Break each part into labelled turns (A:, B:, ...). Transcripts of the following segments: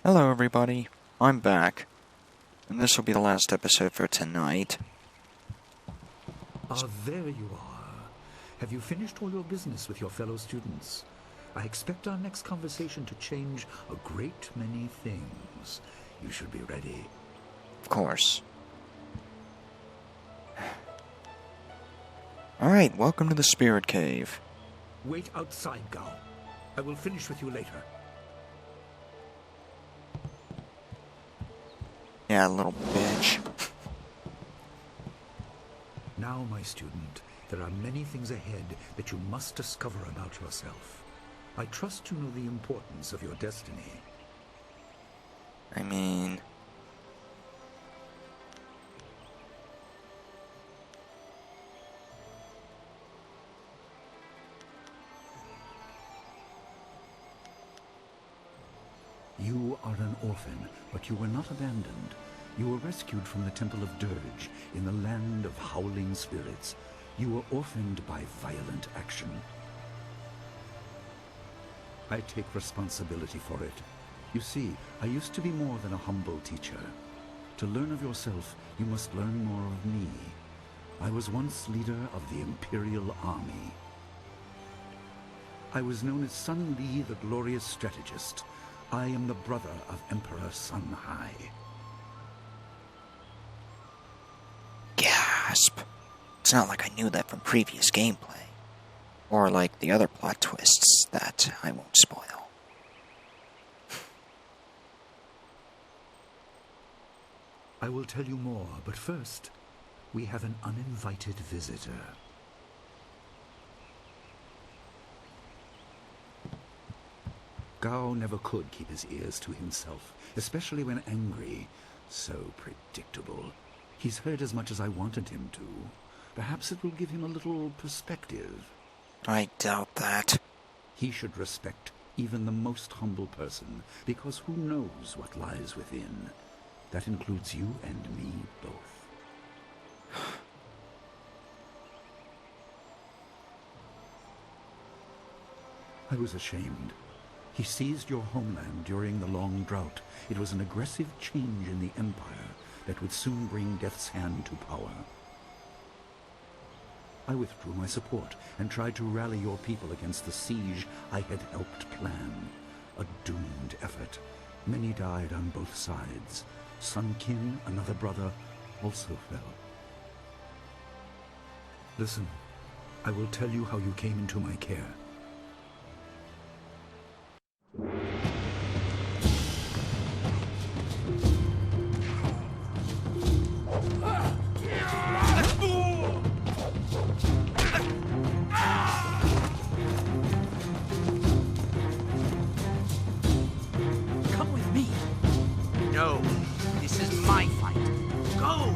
A: Hello everybody, I'm back, and this will be the last episode for tonight.
B: Ah, there you are. Have you finished all your business with your fellow students? I expect our next conversation to change a great many things. You should be ready.
A: Of course. Alright, welcome to the Spirit Cave.
B: Wait outside, Gao. I will finish with you later.
A: Yeah, little bitch.
B: Now, my student, there are many things ahead that you must discover about yourself. I trust you know the importance of your destiny.
A: I mean...
B: You are an orphan, but you were not abandoned. You were rescued from the Temple of Dirge in the land of howling spirits. You were orphaned by violent action. I take responsibility for it. You see, I used to be more than a humble teacher. To learn of yourself, you must learn more of me. I was once leader of the Imperial Army. I was known as Sun Li, the glorious strategist. I am the brother of Emperor Sun Hai.
A: Gasp. It's not like I knew that from previous gameplay. Or like the other plot twists that I won't spoil.
B: I will tell you more, but first, we have an uninvited visitor. Gao never could keep his ears to himself, especially when angry. So predictable. He's heard as much as I wanted him to. Perhaps it will give him a little perspective.
A: I doubt that.
B: He should respect even the most humble person, because who knows what lies within? That includes you and me both. I was ashamed. He seized your homeland during the long drought. It was an aggressive change in the Empire that would soon bring Death's Hand to power. I withdrew my support and tried to rally your people against the siege I had helped plan. A doomed effort. Many died on both sides. Sun Qin, another brother, also fell. Listen, I will tell you how you came into my care.
C: Come with me. No, this is my fight. Go!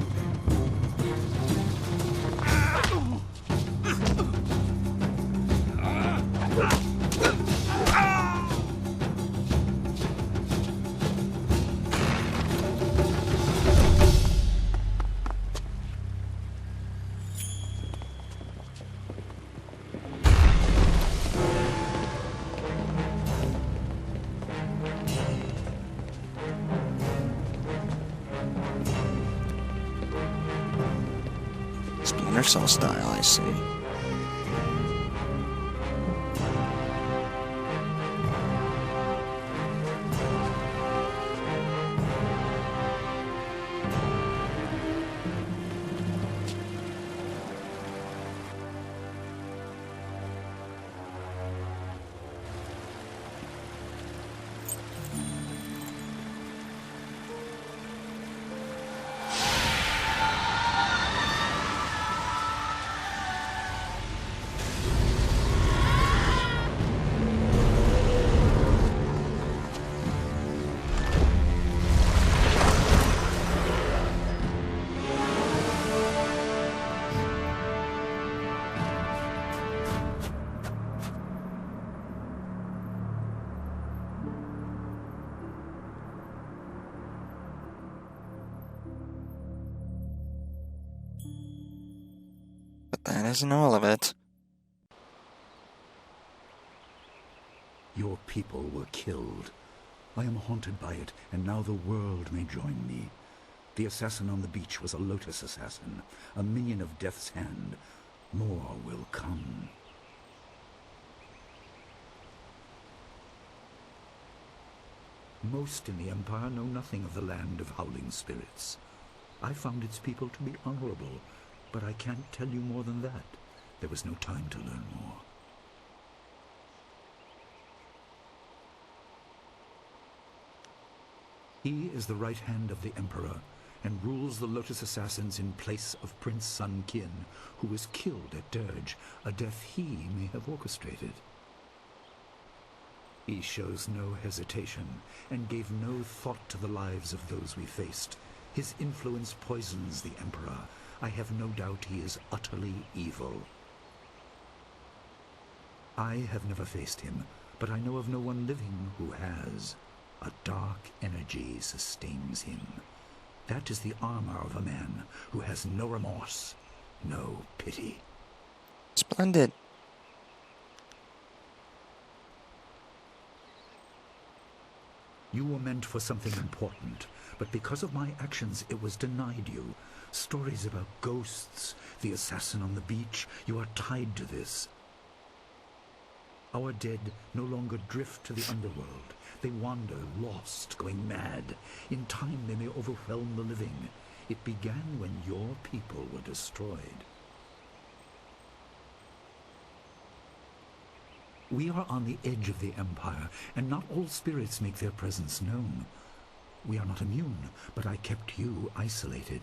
A: Splinter Cell style, I see. That isn't all of it.
B: Your people were killed. I am haunted by it, and now the world may join me. The assassin on the beach was a Lotus assassin, a minion of Death's Hand. More will come. Most in the Empire know nothing of the land of howling spirits. I found its people to be honorable, but I can't tell you more than that. There was no time to learn more. He is the right hand of the Emperor, and rules the Lotus Assassins in place of Prince Sun Qin, who was killed at Dirge, a death he may have orchestrated. He shows no hesitation, and gave no thought to the lives of those we faced. His influence poisons the Emperor. I have no doubt he is utterly evil. I have never faced him, but I know of no one living who has. A dark energy sustains him. That is the armor of a man who has no remorse, no pity.
A: Splendid.
B: You were meant for something important, but because of my actions it was denied you. Stories about ghosts, the assassin on the beach, you are tied to this. Our dead no longer drift to the underworld. They wander, lost, going mad. In time they may overwhelm the living. It began when your people were destroyed. We are on the edge of the Empire, and not all spirits make their presence known. We are not immune, but I kept you isolated.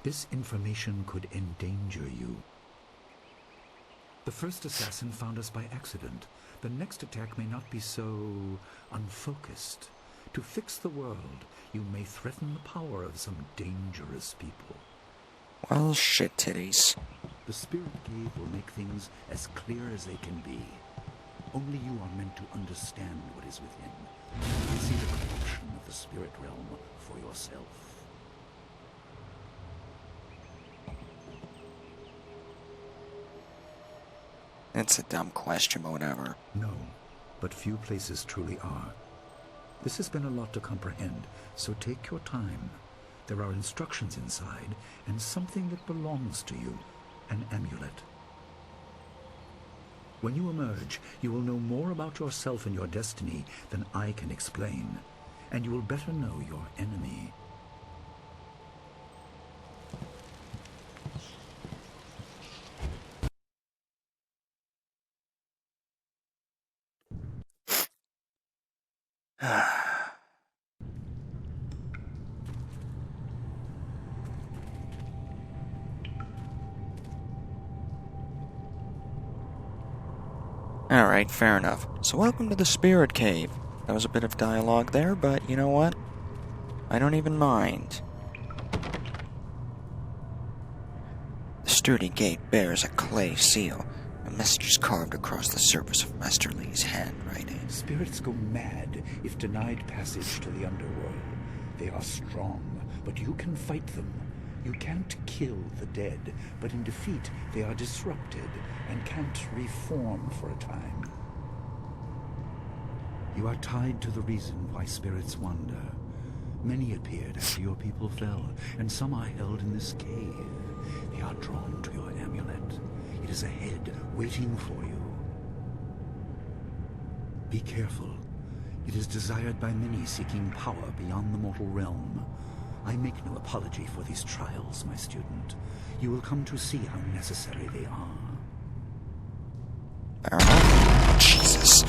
B: This information could endanger you. The first assassin found us by accident. The next attack may not be so unfocused. To fix the world, you may threaten the power of some dangerous people.
A: Well, shit titties.
B: The Spirit Cave will make things as clear as they can be. Only you are meant to understand what is within. See the corruption of the spirit realm for yourself.
A: It's a dumb question, but whatever.
B: No, but few places truly are. This has been a lot to comprehend, so take your time. There are instructions inside, and something that belongs to you, an amulet. When you emerge, you will know more about yourself and your destiny than I can explain, and you will better know your enemy.
A: Alright, fair enough. So welcome to the Spirit Cave. That was a bit of dialogue there, but you know what? I don't even mind. The sturdy gate bears a clay seal. A message is carved across the surface of Master Li's handwriting.
B: Spirits go mad if denied passage to the underworld. They are strong, but you can fight them. You can't kill the dead, but in defeat they are disrupted and can't reform for a time. You are tied to the reason why spirits wander. Many appeared after your people fell, and some are held in this cave. They are drawn to your amulet. It is ahead, waiting for you. Be careful. It is desired by many seeking power beyond the mortal realm. I make no apology for these trials, my student. You will come to see how necessary they are.
A: Jesus.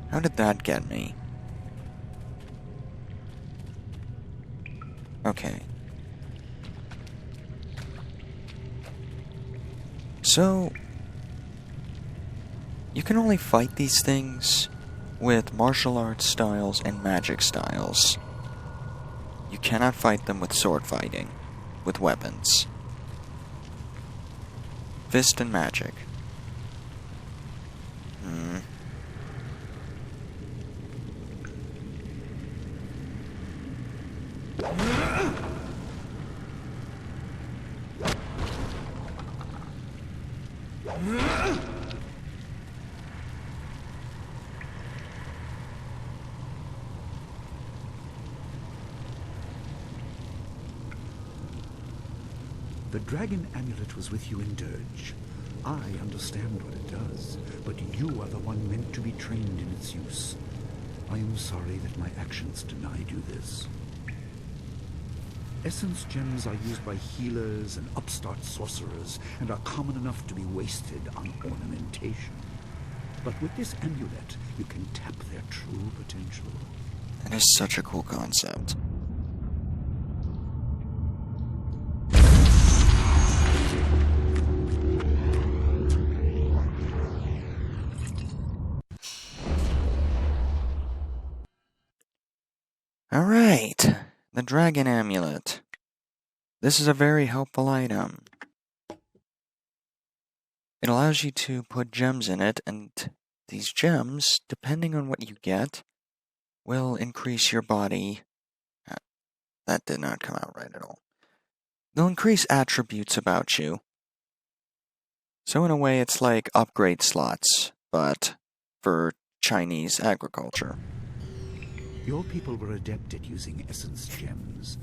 A: How did that get me? Okay. So, you can only fight these things with martial arts styles and magic styles. You cannot fight them with sword fighting, with weapons. Fist and magic.
B: The dragon amulet was with you in Dirge. I understand what it does, but you are the one meant to be trained in its use. I am sorry that my actions denied you this. Essence gems are used by healers and upstart sorcerers and are common enough to be wasted on ornamentation. But with this amulet, you can tap their true potential.
A: That is such a cool concept. Alright, the dragon amulet. This is a very helpful item. It allows you to put gems in it, and these gems, depending on what you get, will increase your body. That did not come out right at all. They'll increase attributes about you. So in a way, it's like upgrade slots, but for Chinese agriculture.
B: Your people were adept at using essence gems.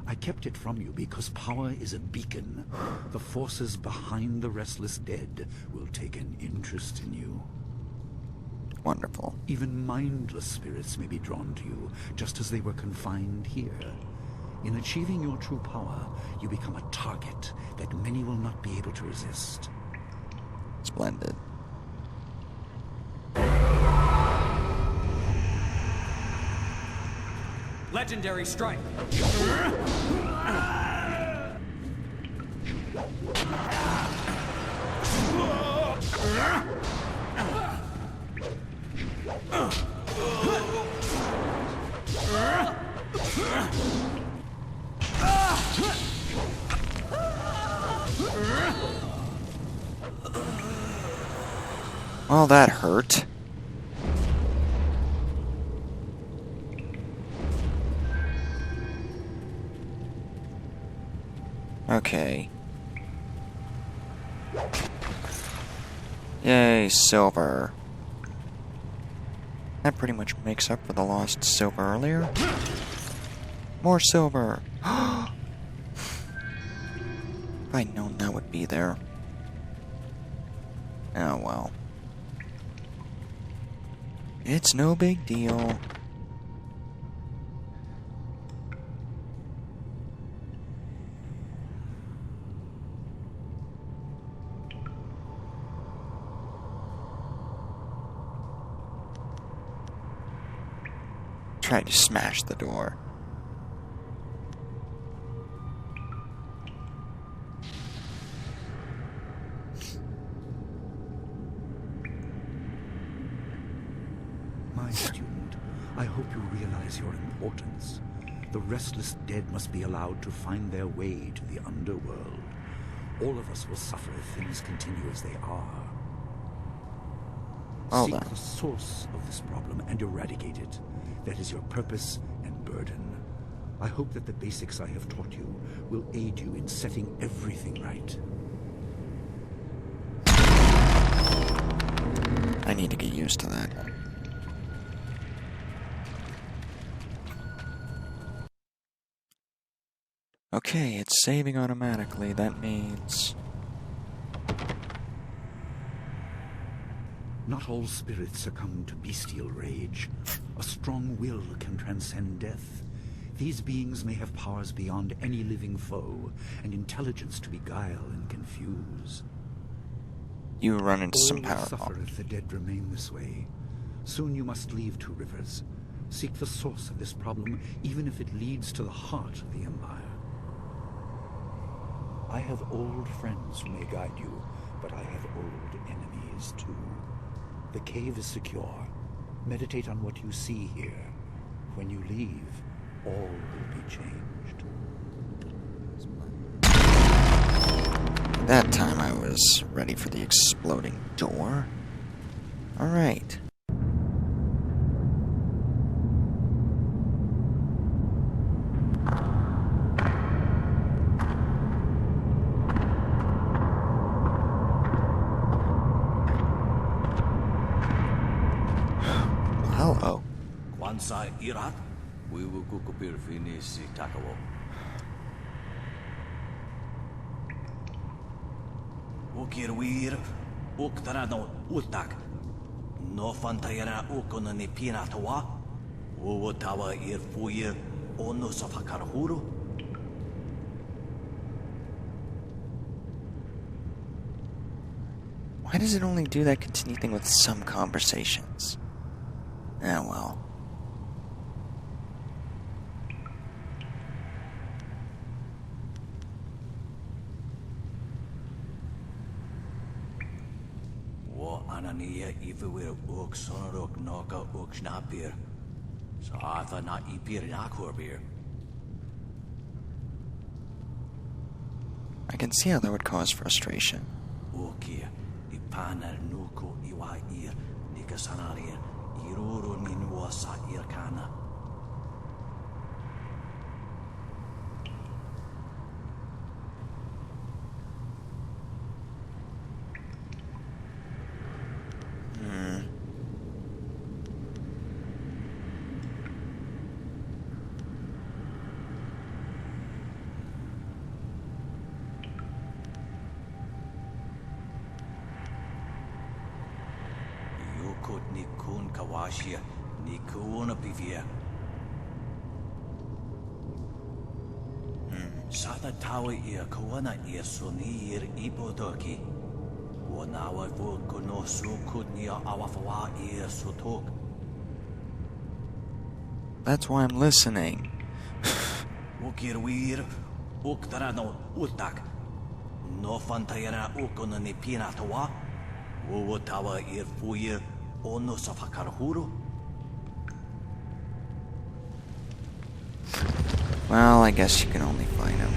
B: I kept it from you because power is a beacon. The forces behind the restless dead will take an interest in you.
A: Wonderful.
B: Even mindless spirits may be drawn to you, just as they were confined here. In achieving your true power, you become a target that many will not be able to resist.
A: Splendid.
C: Legendary strike.
A: Well, that hurt. Okay. Yay, silver. That pretty much makes up for the lost silver earlier. More silver! If I'd known that would be there. Oh well. It's no big deal. Tried to smash the door.
B: My student, I hope you realize your importance. The restless dead must be allowed to find their way to the underworld. All of us will suffer if things continue as they are.
A: Hold
B: Seek
A: on.
B: the source of this problem and eradicate it. That is your purpose and burden. I hope that the basics I have taught you will aid you in setting everything right.
A: I need to get used to that. Okay, it's saving automatically. That means...
B: Not all spirits succumb to bestial rage. A strong will can transcend death. These beings may have powers beyond any living foe, and intelligence to beguile and confuse.
A: You run into
B: All
A: some
B: will
A: power.
B: suffer if the dead remain this way. Soon you must leave Two Rivers. Seek the source of this problem, even if it leads to the heart of the Empire. I have old friends who may guide you, but I have old enemies too. The cave is secure. Meditate on what you see here. When you leave, all will be changed.
A: That time I was ready for the exploding door. Alright. Hello.
D: Kwansai Irat, we will kukupir finish si Takawo. Ukirwir, Uktarano Utak. No Fantayana Ukonani Pinatawa. Uwatawa ir Fuir, Onosafakarhuru.
A: Why does it only do that continue thing with some conversations? Ah, well.
D: Anania Ifuir Uk Sonorok Noka Uk Schnapir. So Arthur not Ipir Nakurbir.
A: I can see how that would cause frustration.
D: Ukir, Ipana Nuku Iwa Ir, Nikasanaria, Iruru Ninuasa Irkana. Yukut Nikun Kawashia, Nikuna Pivia. Sata Tawa Ir Kawana Ir Sunir Ipodoki. Wanawa Vukuno Sukutnia Awafawa Ir Sutok.
A: That's why I'm listening.
D: Ukirwir, Uktarano Utak. No Fantayana Ukonani Pinatawa. Uwatawa ir Fuir, Onosafakarhuru.
A: Well, I guess you can only fight him.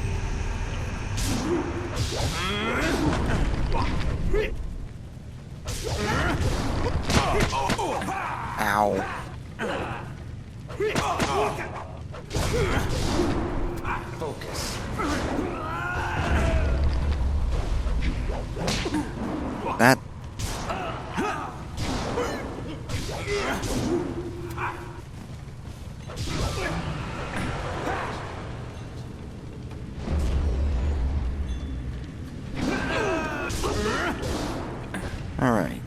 A: Ow.
C: Focus.
A: That... Alright.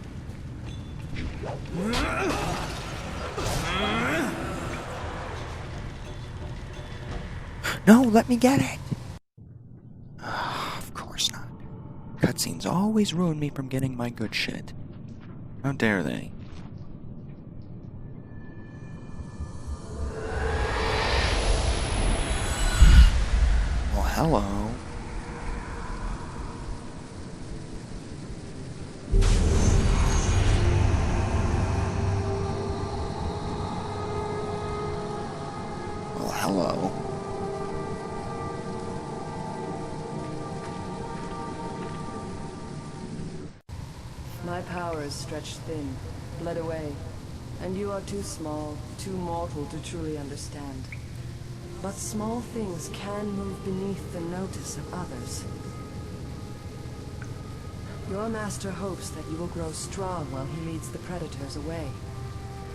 A: No, let me get it! Of course not. Cutscenes always ruin me from getting my good shit. How dare they? Well, hello. Well, hello.
E: My power is stretched thin, bled away, and you are too small, too mortal to truly understand. But small things can move beneath the notice of others. Your master hopes that you will grow strong while he leads the predators away.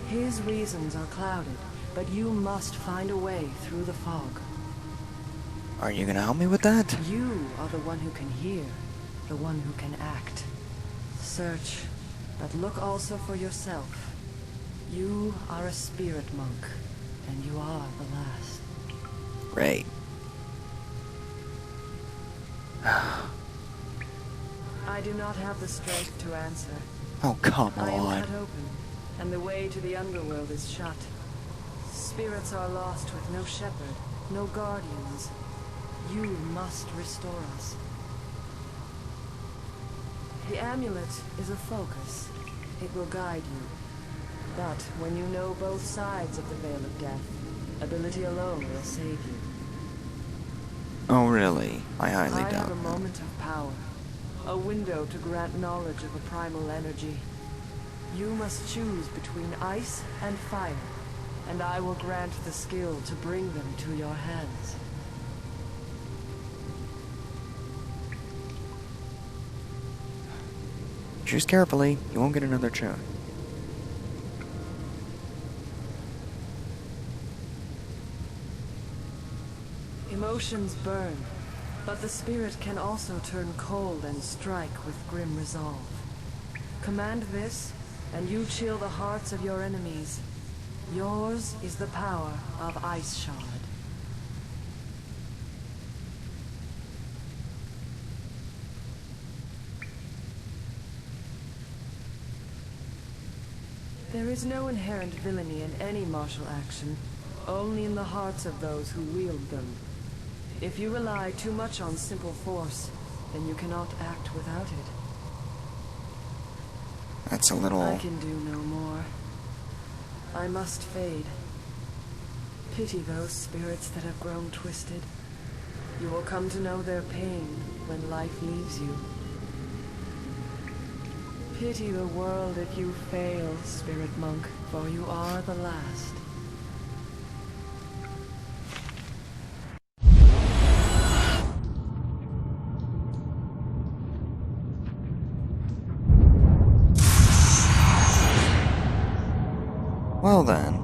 E: His reasons are clouded, but you must find a way through the fog.
A: Are you gonna help me with that?
E: You are the one who can hear, the one who can act. Search, but look also for yourself. You are a spirit monk, and you are the last.
A: Great.
E: I do not have the strength to answer.
A: Oh, come
E: I am
A: on.
E: cut open, and the way to the underworld is shut. Spirits are lost with no shepherd, no guardians. You must restore us. The amulet is a focus. It will guide you. But when you know both sides of the Veil of Death, ability alone will save you.
A: Oh, really? I highly
E: I
A: doubt
E: have a
A: that.
E: moment of power. A window to grant knowledge of a primal energy. You must choose between ice and fire, and I will grant the skill to bring them to your hands.
A: Choose carefully. You won't get another chance.
E: Emotions burn. But the spirit can also turn cold and strike with grim resolve. Command this, and you chill the hearts of your enemies. Yours is the power of Ice Shard. There is no inherent villainy in any martial action, only in the hearts of those who wield them. If you rely too much on simple force, then you cannot act without it.
A: That's a little...
E: I can do no more. I must fade. Pity those spirits that have grown twisted. You will come to know their pain when life leaves you. Pity the world if you fail, Spirit Monk, for you are the last.
A: Well then.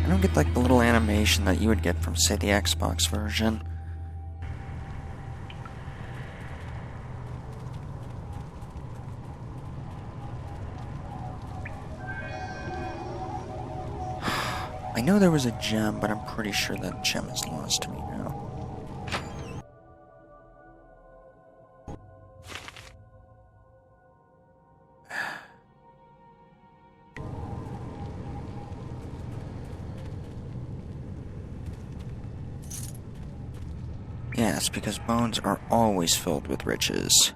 A: I don't get like the little animation that you would get from, say, the Xbox version. I know there was a gem, but I'm pretty sure that gem is lost to me now. Yes, because bones are always filled with riches.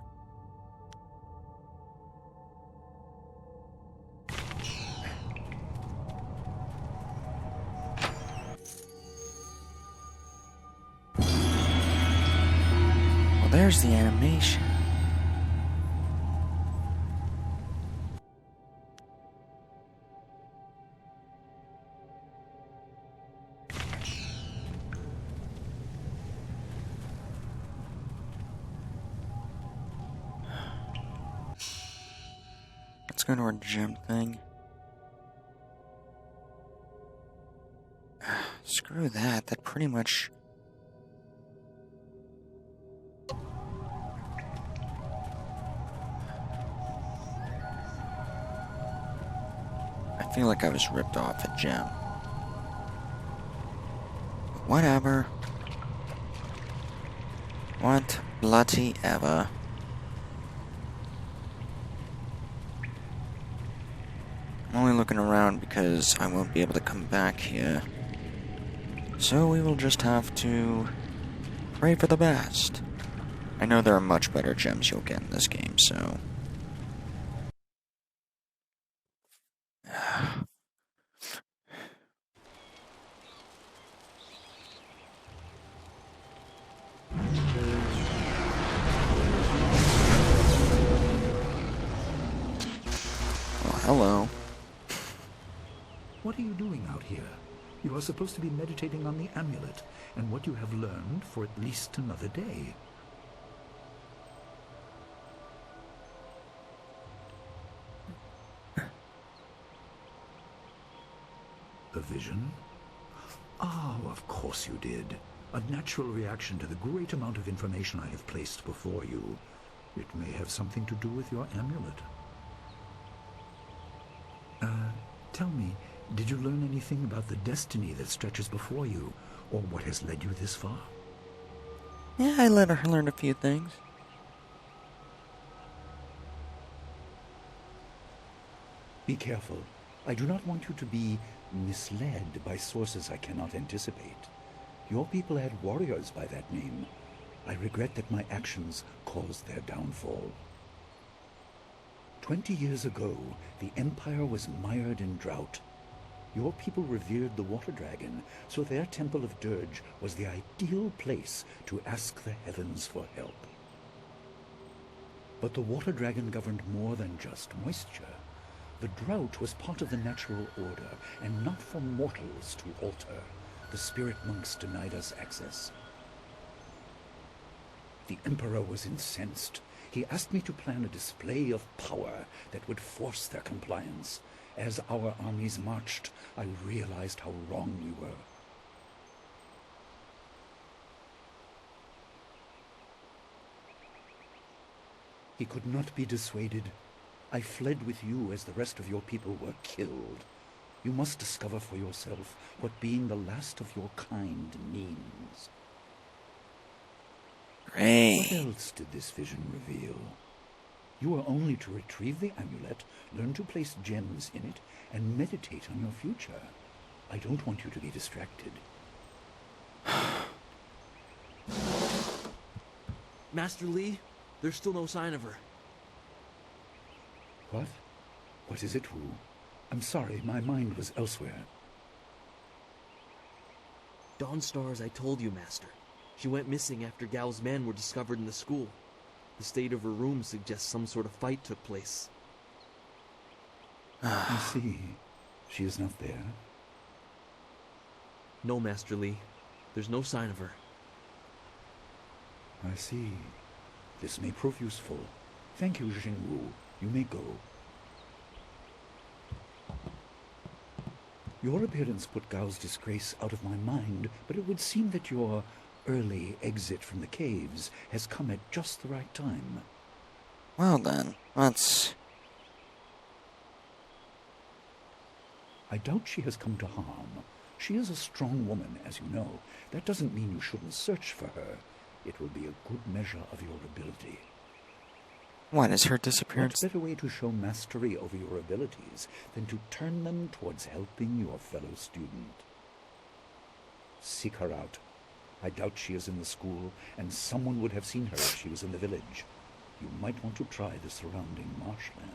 A: Well, there's the animation. Let's go to our gym thing. Screw that, that pretty much... I feel like I was ripped off a gem. But whatever. What bloody ever. I'm only looking around because I won't be able to come back here. So we will just have to pray for the best. I know there are much better gems you'll get in this game, so... Well, hello.
B: What are you doing out here? You are supposed to be meditating on the amulet and what you have learned for at least another day. A vision? Oh, of course you did. A natural reaction to the great amount of information I have placed before you. It may have something to do with your amulet. Tell me, did you learn anything about the destiny that stretches before you, or what has led you this far?
A: Yeah, I learned a few things.
B: Be careful. I do not want you to be misled by sources I cannot anticipate. Your people had warriors by that name. I regret that my actions caused their downfall. 20 years ago, the Empire was mired in drought. Your people revered the Water Dragon, so their Temple of Dirge was the ideal place to ask the heavens for help. But the Water Dragon governed more than just moisture. The drought was part of the natural order, and not for mortals to alter. The spirit monks denied us access. The Emperor was incensed. He asked me to plan a display of power that would force their compliance. As our armies marched, I realized how wrong we were. He could not be dissuaded. I fled with you as the rest of your people were killed. You must discover for yourself what being the last of your kind means.
A: Great.
B: What else did this vision reveal? You are only to retrieve the amulet, learn to place gems in it, and meditate on your future. I don't want you to be distracted.
F: Master Li, there's still no sign of her.
B: What? What is it, Wu? I'm sorry, my mind was elsewhere.
F: Dawnstar, as I told you, Master. She went missing after Gao's men were discovered in the school. The state of her room suggests some sort of fight took place.
B: I see. She is not there.
F: No, Master Li. There's no sign of her.
B: I see. This may prove useful. Thank you, Jingwu. You may go. Your appearance put Gao's disgrace out of my mind, but it would seem that your early exit from the caves has come at just the right time.
A: Well then, let's...
B: I doubt she has come to harm. She is a strong woman, as you know. That doesn't mean you shouldn't search for her. It will be a good measure of your ability.
A: What, is her disappearance?
B: What better way to show mastery over your abilities than to turn them towards helping your fellow student? Seek her out. I doubt she is in the school, and someone would have seen her if she was in the village. You might want to try the surrounding marshland.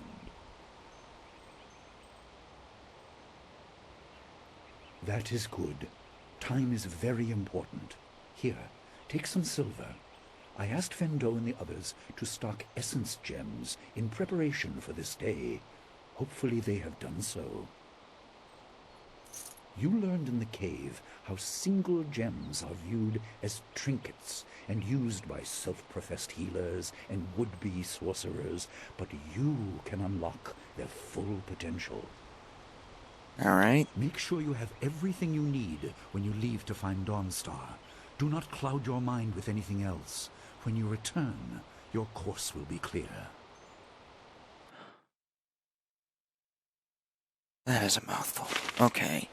B: That is good. Time is very important. Here, take some silver. I asked Fendo and the others to stock essence gems in preparation for this day. Hopefully they have done so. You learned in the cave how single gems are viewed as trinkets and used by self-professed healers and would-be sorcerers, but you can unlock their full potential.
A: All right.
B: Make sure you have everything you need when you leave to find Dawnstar. Do not cloud your mind with anything else. When you return, your course will be clear.
A: That is a mouthful. Okay.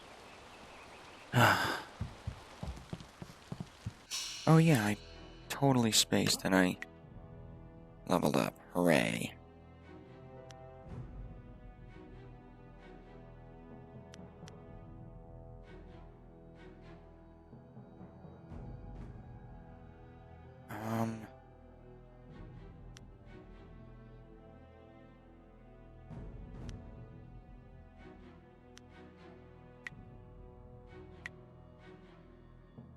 A: Oh yeah, I totally spaced and I leveled up. Hooray.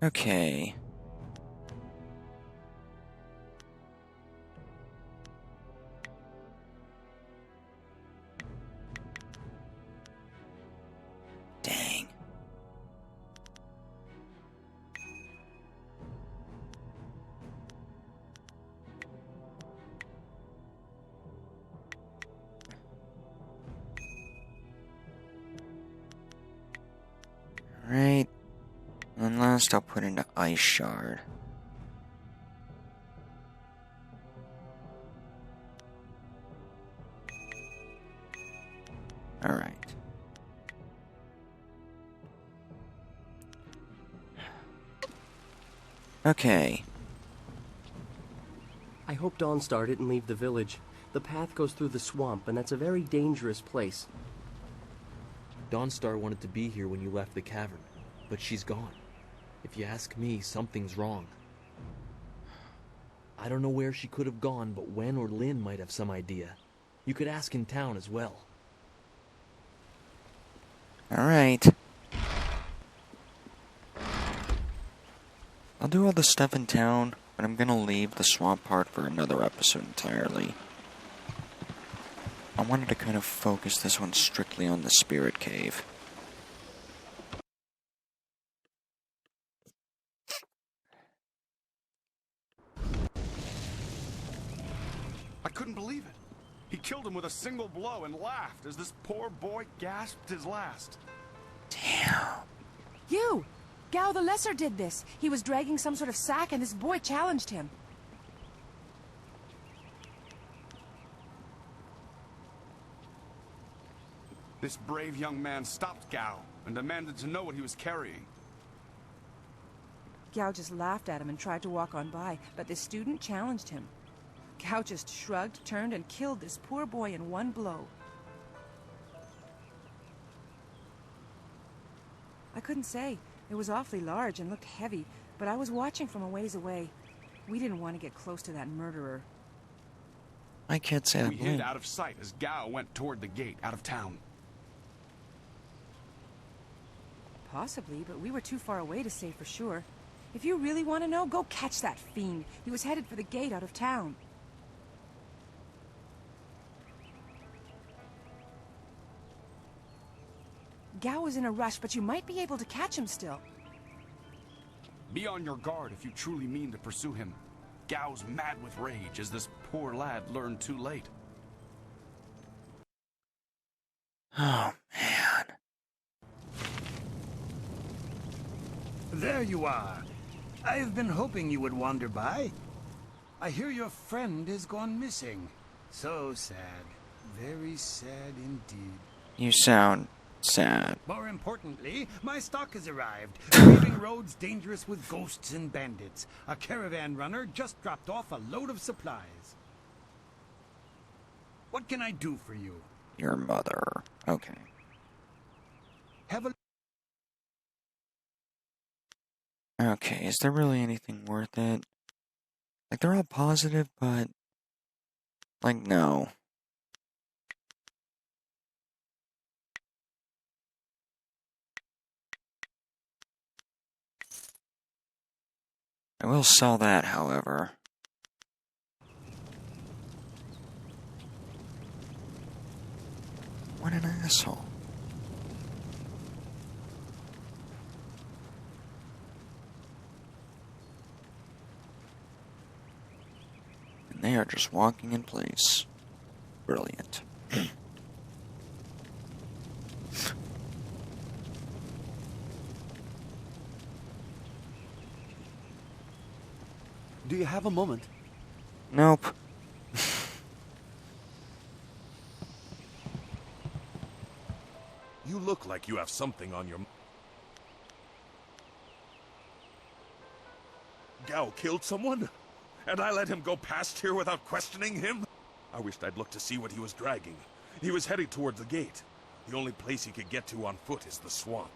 A: Okay. Dang. Alright. And last I'll put in the ice shard. Alright. Okay.
G: I hope Dawnstar didn't leave the village. The path goes through the swamp, and that's a very dangerous place.
F: Dawnstar wanted to be here when you left the cavern, but she's gone. If you ask me, something's wrong. I don't know where she could have gone, but Wen or Lin might have some idea. You could ask in town as well.
A: Alright. I'll do all the stuff in town, but I'm gonna leave the swamp part for another episode entirely. I wanted to kind of focus this one strictly on the spirit cave.
C: I couldn't believe it.
H: He killed him with a single blow and laughed as this poor boy gasped his last.
A: Damn.
E: You! Gao the Lesser did this. He was dragging some sort of sack and this boy challenged him.
H: This brave young man stopped Gao and demanded to know what he was carrying.
E: Gao just laughed at him and tried to walk on by, but the student challenged him. Gao just shrugged, turned, and killed this poor boy in one blow. I couldn't say. It was awfully large and looked heavy, but I was watching from a ways away. We didn't want to get close to that murderer.
A: I can't say
H: We
A: that.
H: hid out of sight as Gao went toward the gate out of town.
E: Possibly, but we were too far away to say for sure. If you really want to know, go catch that fiend. He was headed for the gate out of town. Gao was in a rush, but you might be able to catch him still.
H: Be on your guard if you truly mean to pursue him. Gao's mad with rage as this poor lad learned too late.
A: Oh, man.
C: There you are. I've been hoping you would wander by. I hear your friend has gone missing. So sad. Very sad indeed.
A: You sound sad.
C: More importantly, my stock has arrived. Paving roads dangerous with ghosts and bandits. A caravan runner just dropped off a load of supplies. What can I do for you?
A: Your mother. Okay.
C: Have a...
A: Okay, is there really anything worth it? Like, they're all positive, but... like, no. I will sell that, however. What an asshole. And they are just walking in place. Brilliant.
I: Do you have a moment?
A: Nope.
J: You look like you have something on your... Gao killed someone? And I let him go past here without questioning him? I wished I'd looked to see what he was dragging. He was heading towards the gate. The only place he could get to on foot is the swamp.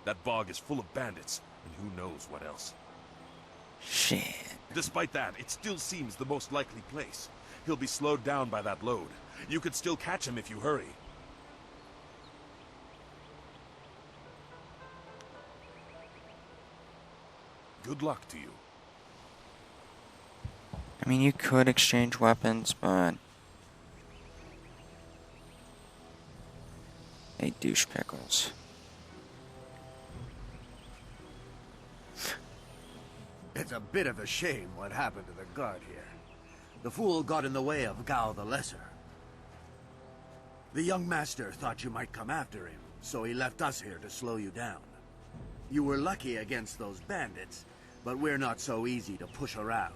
J: That bog is full of bandits, and who knows what else.
A: Shit.
J: Despite that, it still seems the most likely place. He'll be slowed down by that load. You could still catch him if you hurry. Good luck to you.
A: I mean, you could exchange weapons, but... hey, douche pickles.
D: It's a bit of a shame what happened to the guard here. The fool got in the way of Gao the Lesser. The young master thought you might come after him, so he left us here to slow you down. You were lucky against those bandits, but we're not so easy to push around.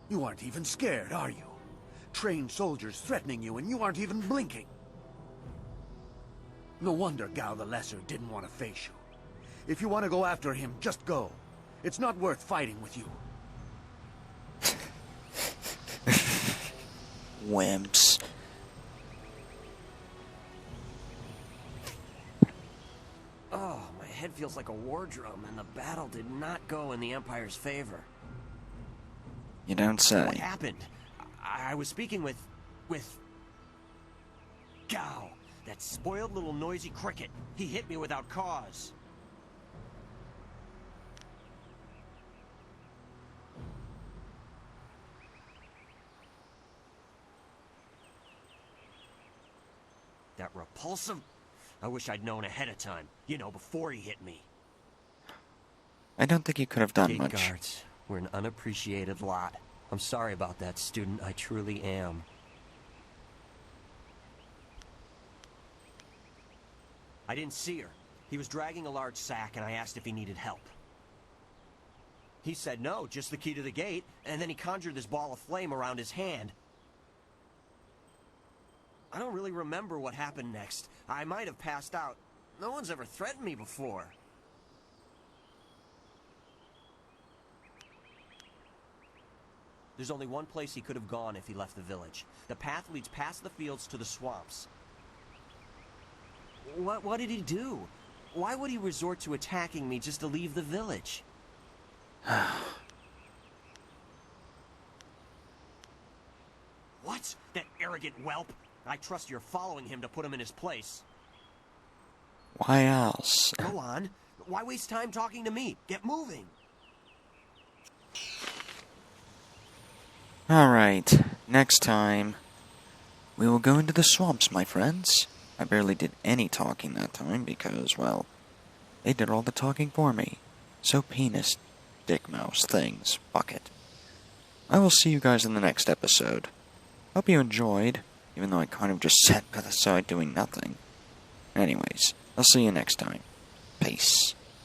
D: You aren't even scared, are you? Trained soldiers threatening you and you aren't even blinking. No wonder Gao the Lesser didn't want to face you. If you want to go after him, just go. It's not worth fighting with you.
A: Wimps.
G: Oh, my head feels like a war drum, and the battle did not go in the Empire's favor.
A: You don't say.
G: What happened? I was speaking with Gao, that spoiled little noisy cricket. He hit me without cause.
I: That repulsive... I wish I'd known ahead of time. You know, before he hit me.
A: I don't think you could have done
I: Gate
A: much.
I: guards, we're an unappreciated lot. I'm sorry about that, student. I truly am. I didn't see her. He was dragging a large sack, and I asked if he needed help. He said no, just the key to the gate, and then he conjured this ball of flame around his hand. I don't really remember what happened next. I might have passed out. No one's ever threatened me before. There's only one place he could have gone if he left the village. The path leads past the fields to the swamps. What did he do? Why would he resort to attacking me just to leave the village? What? That arrogant whelp? I trust you're following him to put him in his place.
A: Why else?
I: Go on. Why waste time talking to me? Get moving.
A: Alright, next time, we will go into the swamps, my friends. I barely did any talking that time because, well, they did all the talking for me. So penis, dick mouse things, bucket. I will see you guys in the next episode. Hope you enjoyed, even though I kind of just sat by the side doing nothing. Anyways, I'll see you next time. Peace.